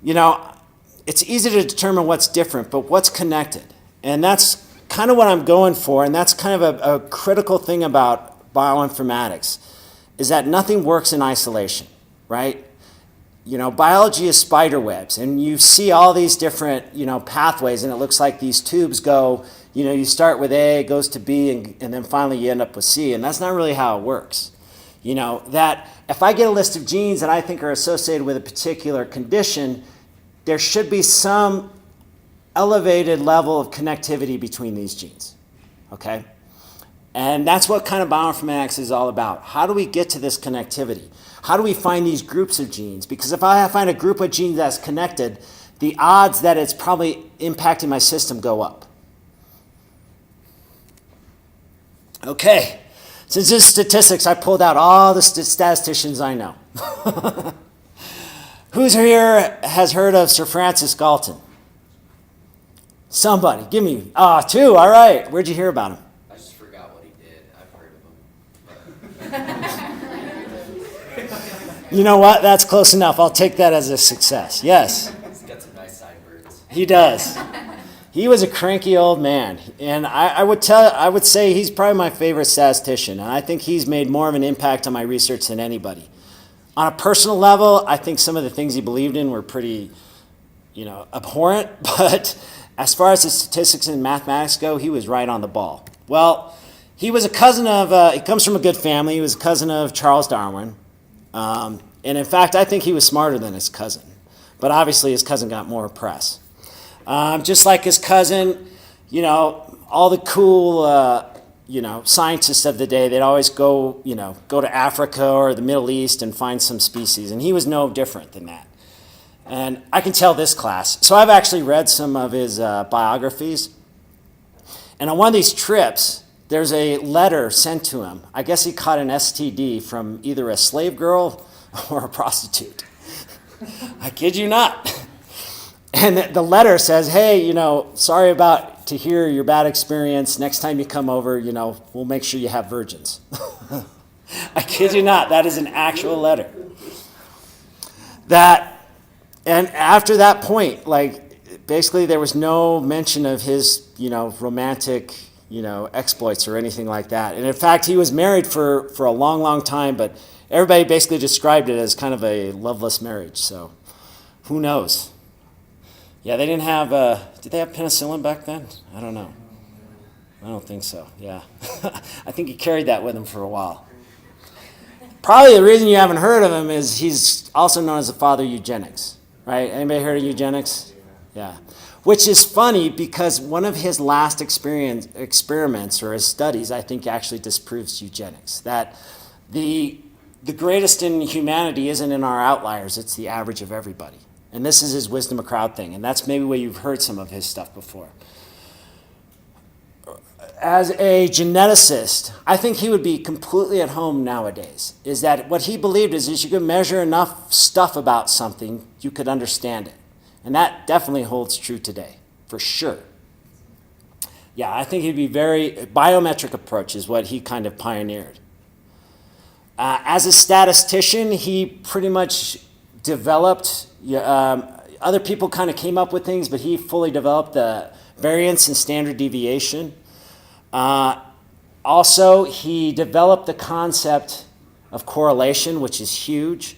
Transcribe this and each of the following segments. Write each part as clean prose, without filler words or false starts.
you know, it's easy to determine what's different, but what's connected? And that's kind of what I'm going for, and that's kind of a critical thing about bioinformatics, is that nothing works in isolation, right? You know, biology is spider webs, and you see all these different, you know, pathways, and it looks like these tubes go, you know, you start with A, it goes to B, and then finally you end up with C, and that's not really how it works. You know, that if I get a list of genes that I think are associated with a particular condition, there should be some elevated level of connectivity between these genes, okay? And that's what kind of bioinformatics is all about. How do we get to this connectivity? How do we find these groups of genes? Because if I find a group of genes that's connected, the odds that it's probably impacting my system go up. Okay, since this is statistics, I pulled out all the statisticians I know. Who's here has heard of Sir Francis Galton? Somebody, give me, two, all right. Where'd you hear about him? I just forgot what he did. I've heard of him. You know what? That's close enough. I'll take that as a success. Yes. He's got some nice sideburns. He does. He was a cranky old man, and I would say he's probably my favorite statistician, and I think he's made more of an impact on my research than anybody. On a personal level, I think some of the things he believed in were pretty, you know, abhorrent, but as far as the statistics and mathematics go, he was right on the ball. Well, he was a cousin of, he comes from a good family. He was a cousin of Charles Darwin. And in fact, I think he was smarter than his cousin. But obviously, his cousin got more press. Just like his cousin, you know, all the cool, you know, scientists of the day, they'd always go to Africa or the Middle East and find some species. And he was no different than that. And I can tell this class. So I've actually read some of his biographies. And on one of these trips, there's a letter sent to him. I guess he caught an STD from either a slave girl or a prostitute. I kid you not. And the letter says, hey, you know, sorry to hear your bad experience. Next time you come over, you know, we'll make sure you have virgins. I kid you not. That is an actual letter. And after that point, like, basically there was no mention of his, you know, romantic, you know, exploits or anything like that. And in fact, he was married for a long, long time, but everybody basically described it as kind of a loveless marriage. So who knows? Yeah, they didn't have, did they have penicillin back then? I don't know. I don't think so, yeah. I think he carried that with him for a while. Probably the reason you haven't heard of him is he's also known as the father of eugenics, right? Anybody heard of eugenics? Yeah. Which is funny because one of his last experiments or his studies, I think, actually disproves eugenics. That the greatest in humanity isn't in our outliers, it's the average of everybody. And this is his wisdom of crowd thing, and that's maybe where you've heard some of his stuff before. As a geneticist, I think he would be completely at home nowadays, is that what he believed is you could measure enough stuff about something, you could understand it. And that definitely holds true today, for sure. Yeah, I think he'd be biometric approach is what he kind of pioneered. As a statistician, he pretty much developed, other people kind of came up with things, but he fully developed the variance and standard deviation. Also, he developed the concept of correlation, which is huge.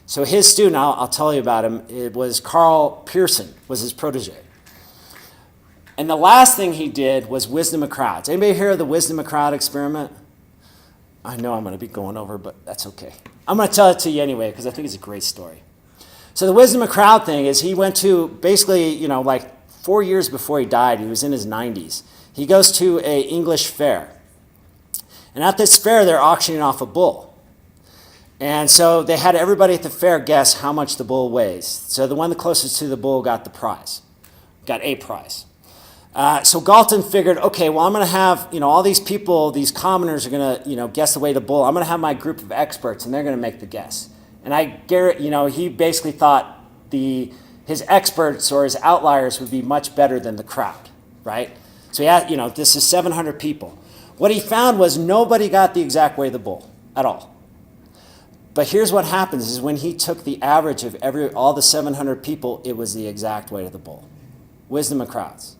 So his student, I'll tell you about him, it was Carl Pearson, was his protege. And the last thing he did was wisdom of crowds. Anybody hear of the wisdom of crowd experiment? I know I'm going to be going over, but that's okay. I'm going to tell it to you anyway because I think it's a great story. So the wisdom of crowd thing is he went to basically, you know, like 4 years before he died, he was in his 90s. He goes to an English fair. And at this fair, they're auctioning off a bull. And so they had everybody at the fair guess how much the bull weighs. So the one the closest to the bull got the prize, got a prize. So Galton figured, okay, well, I'm going to have, you know, all these people, these commoners are going to, you know, guess the weight of the bull. I'm going to have my group of experts, and they're going to make the guess. And you know, he basically thought his experts or his outliers would be much better than the crowd, right? So he had, you know, this is 700 people. What he found was nobody got the exact weight of the bull at all. But here's what happens is when he took the average of all the 700 people, it was the exact weight of the bull. Wisdom of crowds.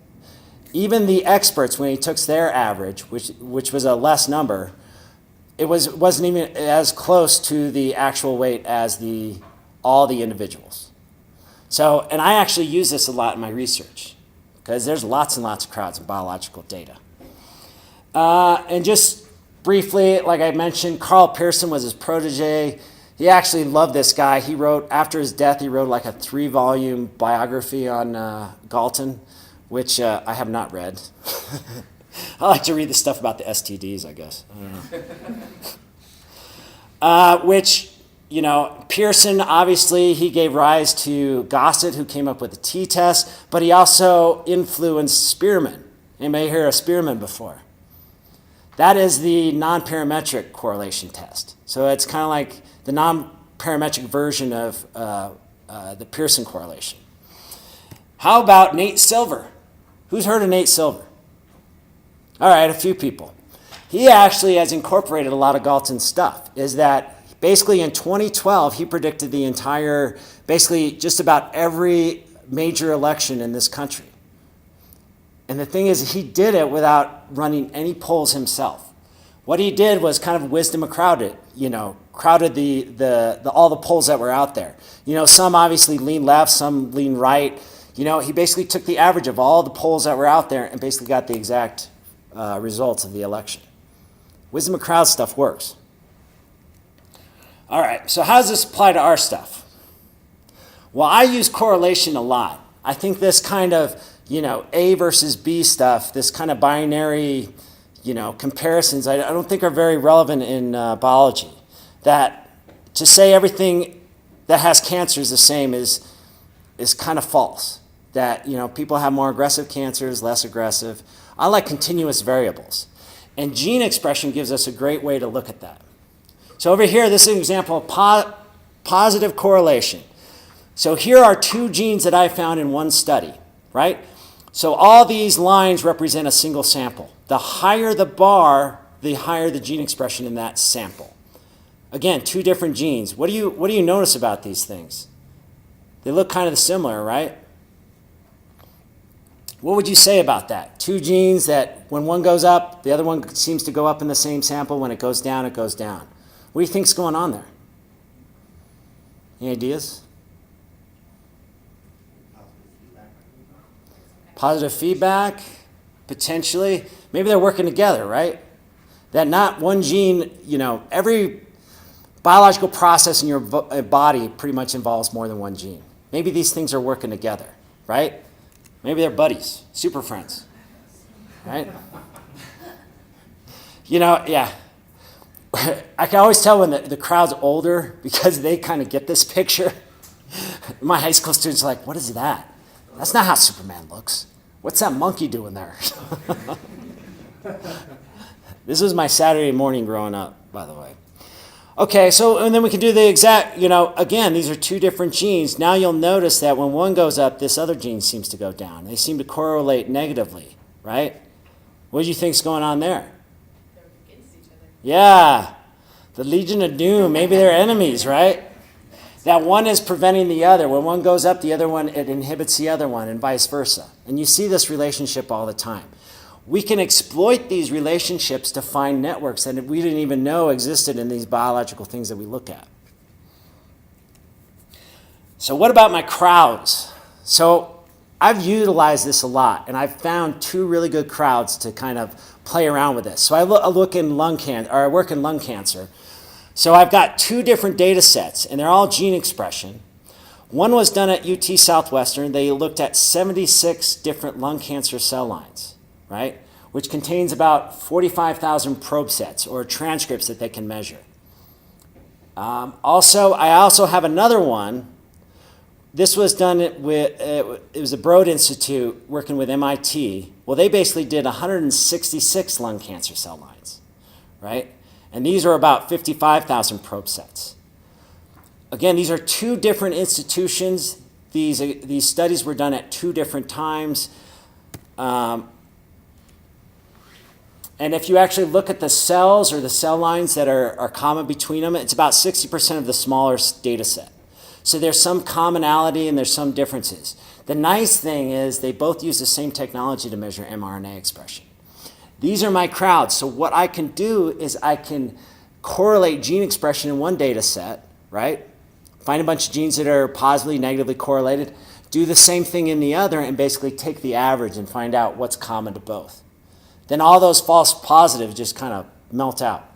Even the experts, when he took their average, which was a less number, it wasn't even as close to the actual weight as all the individuals. So, and I actually use this a lot in my research because there's lots and lots of crowds in biological data. And just briefly, like I mentioned, Carl Pearson was his protege. He actually loved this guy. He wrote, after his death, he wrote like a 3-volume biography on Galton, which I have not read. I like to read the stuff about the STDs, I guess. I don't know. Which, Pearson, obviously, he gave rise to Gossett, who came up with the t-test, but he also influenced Spearman. Anybody hear of Spearman before? That is the non-parametric correlation test. So it's kind of like the non-parametric version of the Pearson correlation. How about Nate Silver? Who's heard of Nate Silver? All right, a few people. He actually has incorporated a lot of Galton's stuff. Is that basically in 2012, he predicted the entire, basically just about every major election in this country. And the thing is, he did it without running any polls himself. What he did was kind of wisdom of crowded all the polls that were out there. Some obviously lean left, some lean right. He basically took the average of all the polls that were out there and basically got the exact results of the election. Wisdom of crowd stuff works. All right, so how does this apply to our stuff? Well, I use correlation a lot. I think this kind of, A versus B stuff, this kind of binary, comparisons, I don't think are very relevant in biology. That to say everything that has cancer is the same is kind of false. That, people have more aggressive cancers, less aggressive. I like continuous variables. And gene expression gives us a great way to look at that. So over here, this is an example of positive correlation. So here are 2 genes that I found in one study, right? So all these lines represent a single sample. The higher the bar, the higher the gene expression in that sample. Again, 2 different genes. What do you notice about these things? They look kind of similar, right? What would you say about that? 2 genes that when one goes up, the other one seems to go up in the same sample. When it goes down, it goes down. What do you think's going on there? Any ideas? Positive feedback, potentially. Maybe they're working together, right? That not one gene, every biological process in your body pretty much involves more than one gene. Maybe these things are working together, right? Maybe they're buddies, super friends, right? Yeah. I can always tell when the crowd's older because they kind of get this picture. My high school students are like, what is that? That's not how Superman looks. What's that monkey doing there? This was my Saturday morning growing up, by the way. Okay, so, and then we can do the exact, again, these are 2 different genes. Now you'll notice that when one goes up, this other gene seems to go down. They seem to correlate negatively, right? What do you think's going on there? They're against each other. Yeah, the Legion of Doom, maybe they're enemies, right? That one is preventing the other. When one goes up, the other one, it inhibits the other one, and vice versa. And you see this relationship all the time. We can exploit these relationships to find networks that we didn't even know existed in these biological things that we look at. So what about my crowds? So I've utilized this a lot, and I've found 2 really good crowds to kind of play around with this. So I work in lung cancer. So I've got 2 different data sets, and they're all gene expression. One was done at UT Southwestern. They looked at 76 different lung cancer cell lines, right? Which contains about 45,000 probe sets or transcripts that they can measure. I also have another one. This was done with, it was the Broad Institute working with MIT. Well, they basically did 166 lung cancer cell lines, right? And these are about 55,000 probe sets. Again, these are 2 different institutions. These studies were done at 2 different times. And if you actually look at the cells or the cell lines that are common between them, it's about 60% of the smaller data set. So there's some commonality and there's some differences. The nice thing is they both use the same technology to measure mRNA expression. These are my crowds. So what I can do is I can correlate gene expression in one data set, right? Find a bunch of genes that are positively, negatively correlated, do the same thing in the other, and basically take the average and find out what's common to both. Then all those false positives just kind of melt out.